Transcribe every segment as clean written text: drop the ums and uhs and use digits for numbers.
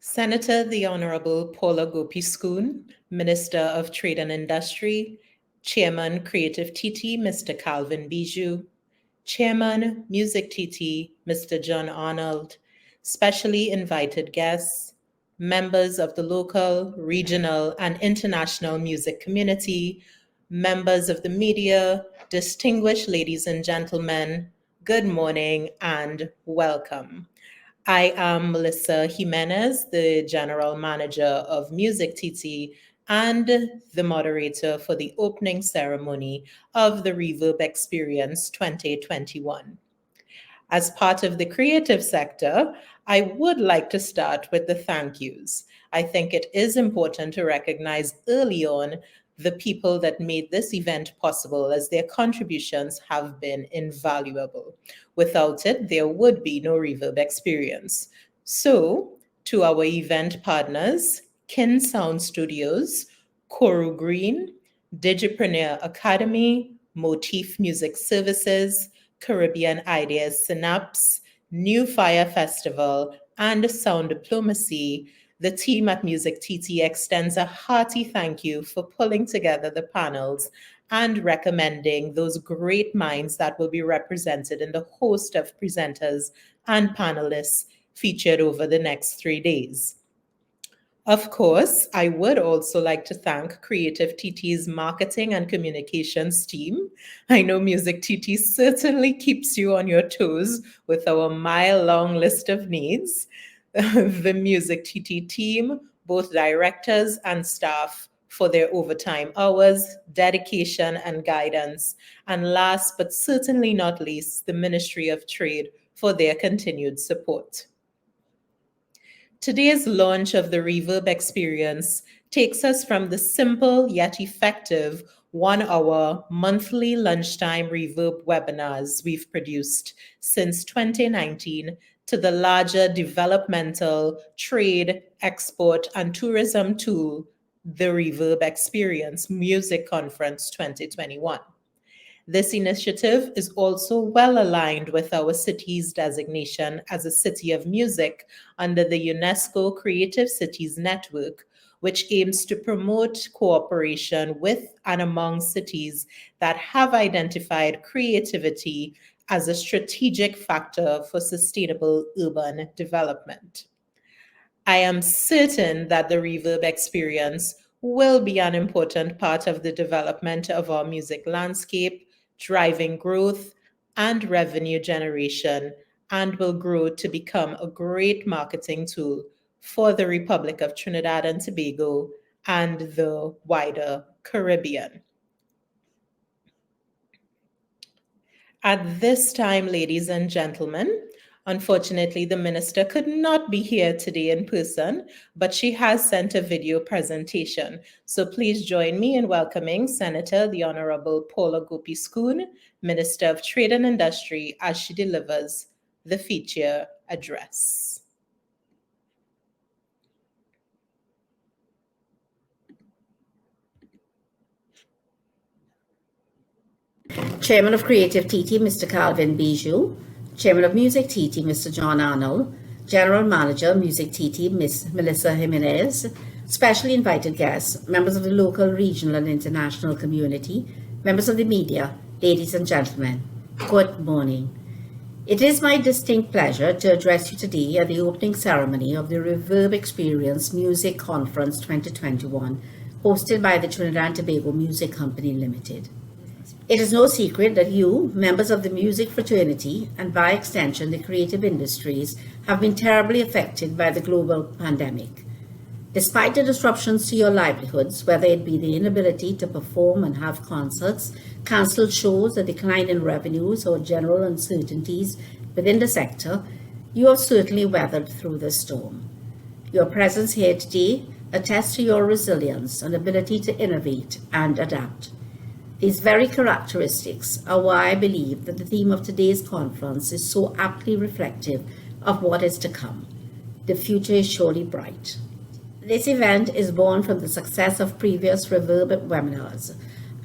Senator the Honourable Paula Gopee-Scoon, Minister of Trade and Industry, Chairman Creative TT, Mr. Calvin Bijou, Chairman MusicTT, Mr. John Arnold, specially invited guests, members of the local, regional, and international music community, members of the media, distinguished ladies and gentlemen, good morning and welcome. I am Melissa Jimenez, the General Manager of MusicTT and the moderator for the opening ceremony of the Reverb Experience 2021. As part of the creative sector, I would like to start with the thank yous. I think it is important to recognize early on the people that made this event possible, as their contributions have been invaluable. Without it, there would be no Reverb Experience. So, to our event partners, Kin Sound Studios, Koru Green, Digipreneur Academy, Motif Music Services, Caribbean Ideas Synapse, New Fire Festival, and Sound Diplomacy, the team at MusicTT extends a hearty thank you for pulling together the panels and recommending those great minds that will be represented in the host of presenters and panelists featured over the next 3 days. Of course, I would also like to thank Creative TT's marketing and communications team. I know MusicTT certainly keeps you on your toes with our mile-long list of needs. The MusicTT team, both directors and staff, for their overtime hours, dedication, and guidance. And last but certainly not least, the Ministry of Trade for their continued support. Today's launch of the Reverb Experience takes us from the simple yet effective 1-hour monthly lunchtime Reverb webinars we've produced since 2019 to the larger developmental, trade, export, and tourism tool, the Reverb Experience Music Conference 2021. This initiative is also well aligned with our city's designation as a city of music under the UNESCO Creative Cities Network, which aims to promote cooperation with and among cities that have identified creativity as a strategic factor for sustainable urban development. I am certain that the Reverb Experience will be an important part of the development of our music landscape, driving growth and revenue generation, and will grow to become a great marketing tool for the Republic of Trinidad and Tobago and the wider Caribbean. At this time, ladies and gentlemen, unfortunately, the minister could not be here today in person, but she has sent a video presentation. So please join me in welcoming Senator the Honourable Paula Gopee-Scoon, Minister of Trade and Industry, as she delivers the feature address. Chairman of Creative TT, Mr. Calvin Bijou, Chairman of MusicTT, Mr. John Arnold, General Manager, MusicTT, Ms. Melissa Jimenez, specially invited guests, members of the local, regional, and international community, members of the media, ladies and gentlemen, good morning. It is my distinct pleasure to address you today at the opening ceremony of the Reverb Experience Music Conference 2021, hosted by the Trinidad and Tobago Music Company Limited. It is no secret that you, members of the music fraternity, and by extension the creative industries, have been terribly affected by the global pandemic. Despite the disruptions to your livelihoods, whether it be the inability to perform and have concerts, cancelled shows, a decline in revenues, or general uncertainties within the sector, you have certainly weathered through the storm. Your presence here today attests to your resilience and ability to innovate and adapt. These very characteristics are why I believe that the theme of today's conference is so aptly reflective of what is to come. The future is surely bright. This event is born from the success of previous Reverb webinars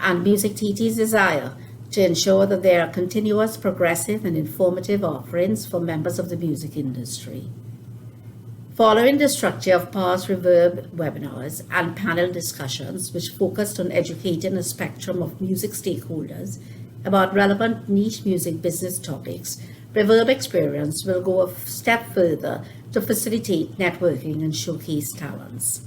and MusicTT's desire to ensure that there are continuous, progressive, and informative offerings for members of the music industry. Following the structure of past REBIRTH webinars and panel discussions, which focused on educating a spectrum of music stakeholders about relevant niche music business topics, REBIRTH Experience will go a step further to facilitate networking and showcase talents.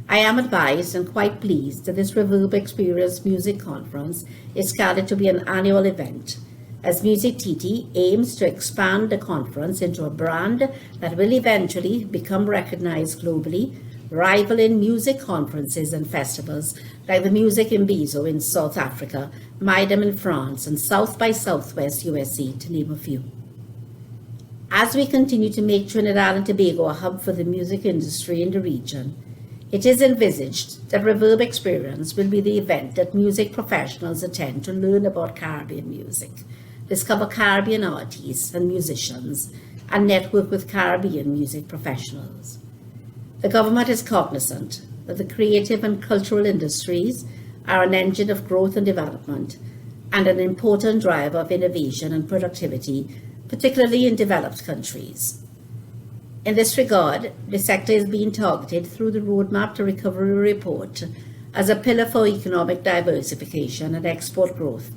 I am advised and quite pleased that this REBIRTH Experience Music Conference is scheduled to be an annual event, as MusicTT aims to expand the conference into a brand that will eventually become recognized globally, rivaling music conferences and festivals like the Music Imbizo in South Africa, MIDEM in France, and South by Southwest USA, to name a few. As we continue to make Trinidad and Tobago a hub for the music industry in the region, it is envisaged that REBIRTH Experience will be the event that music professionals attend to learn about Caribbean music, discover Caribbean artists and musicians, and network with Caribbean music professionals. The government is cognizant that the creative and cultural industries are an engine of growth and development and an important driver of innovation and productivity, particularly in developed countries. In this regard, the sector is being targeted through the Roadmap to Recovery report as a pillar for economic diversification and export growth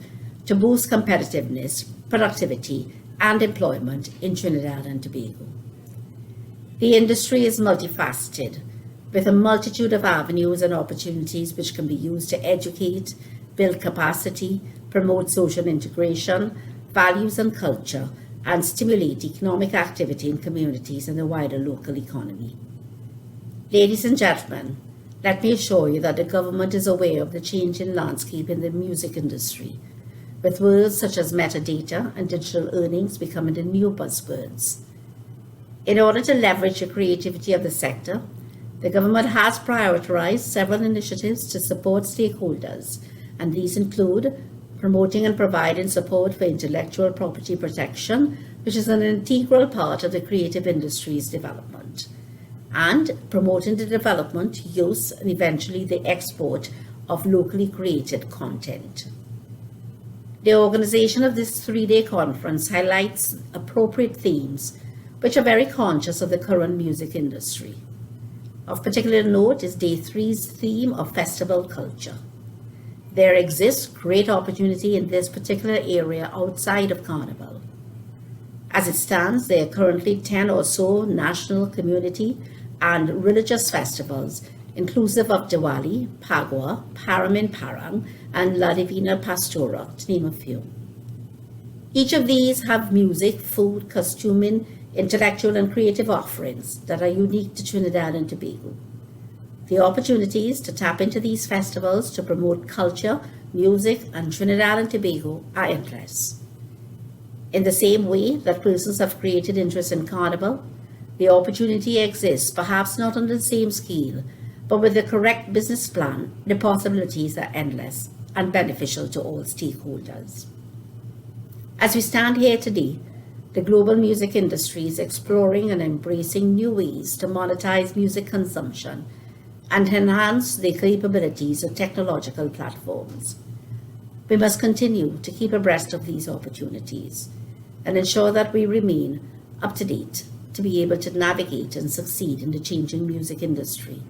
to boost competitiveness, productivity, and employment in Trinidad and Tobago. The industry is multifaceted, with a multitude of avenues and opportunities which can be used to educate, build capacity, promote social integration, values and culture, and stimulate economic activity in communities and the wider local economy. Ladies and gentlemen, let me assure you that the government is aware of the changing landscape in the music industry, with words such as metadata and digital earnings becoming the new buzzwords. In order to leverage the creativity of the sector, the government has prioritized several initiatives to support stakeholders, and these include promoting and providing support for intellectual property protection, which is an integral part of the creative industry's development, and promoting the development, use, and eventually the export of locally created content. The organization of this three-day conference highlights appropriate themes which are very conscious of the current music industry. Of particular note is Day 3's theme of festival culture. There exists great opportunity in this particular area outside of Carnival. As it stands, there are currently 10 or so national, community, and religious festivals, inclusive of Diwali, Pagua, Paramin Parang, and La Divina Pastora, to name a few. Each of these have music, food, costuming, intellectual and creative offerings that are unique to Trinidad and Tobago. The opportunities to tap into these festivals to promote culture, music, and Trinidad and Tobago are endless. In the same way that persons have created interest in Carnival, the opportunity exists, perhaps not on the same scale, but with the correct business plan, the possibilities are endless and beneficial to all stakeholders. As we stand here today, the global music industry is exploring and embracing new ways to monetize music consumption and enhance the capabilities of technological platforms. We must continue to keep abreast of these opportunities and ensure that we remain up to date to be able to navigate and succeed in the changing music industry.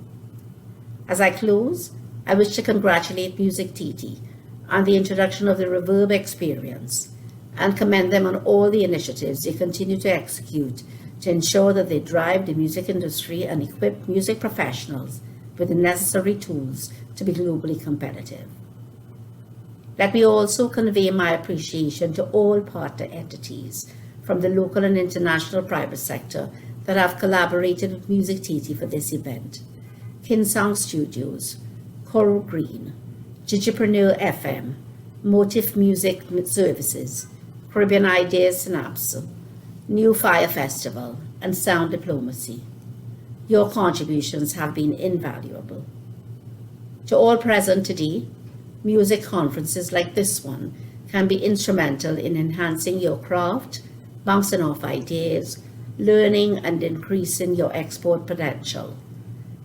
As I close, I wish to congratulate MusicTT on the introduction of the REBIRTH Experience and commend them on all the initiatives they continue to execute to ensure that they drive the music industry and equip music professionals with the necessary tools to be globally competitive. Let me also convey my appreciation to all partner entities from the local and international private sector that have collaborated with MusicTT for this event. Kinsound Studios, Coral Green, Digipreneur FM, Motif Music Services, Caribbean Ideas Synapse, New Fire Festival, and Sound Diplomacy. Your contributions have been invaluable. To all present today, music conferences like this one can be instrumental in enhancing your craft, bouncing off ideas, learning, and increasing your export potential.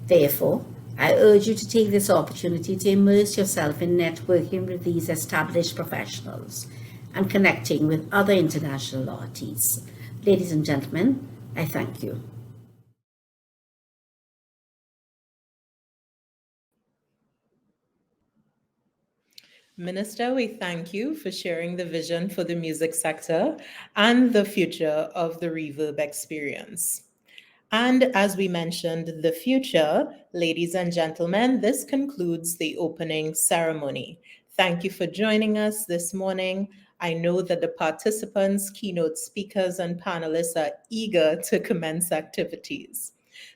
Therefore, I urge you to take this opportunity to immerse yourself in networking with these established professionals and connecting with other international artists. Ladies and gentlemen, I thank you. Minister, we thank you for sharing the vision for the music sector and the future of the Reverb experience. And as we mentioned, the future, ladies and gentlemen, this concludes the opening ceremony. Thank you for joining us this morning. I know that the participants, keynote speakers, and panelists are eager to commence activities.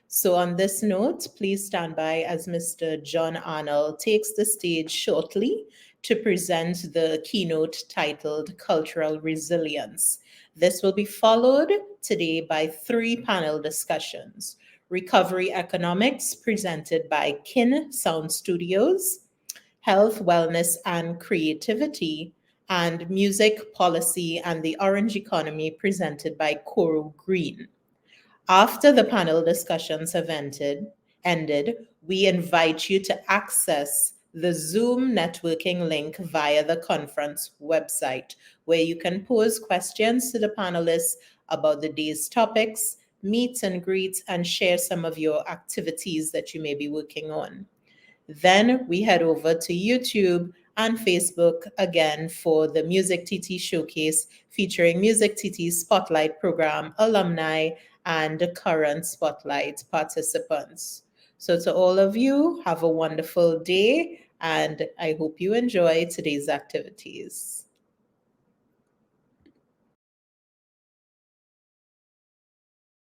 So, on this note, please stand by as Mr. John Arnold takes the stage shortly to present the keynote titled Cultural Resilience. This will be followed today by 3 panel discussions: Recovery Economics, presented by Kin Sound Studios, Health, Wellness, and Creativity, and Music Policy and the Orange Economy, presented by Coral Green. After the panel discussions have ended, we invite you to access the Zoom networking link via the conference website, where you can pose questions to the panelists about the day's topics, meet and greet, and share some of your activities that you may be working on. Then we head over to YouTube and Facebook again for the MusicTT Showcase, featuring MusicTT's Spotlight program, alumni, and current Spotlight participants. So, to all of you, have a wonderful day, and I hope you enjoy today's activities.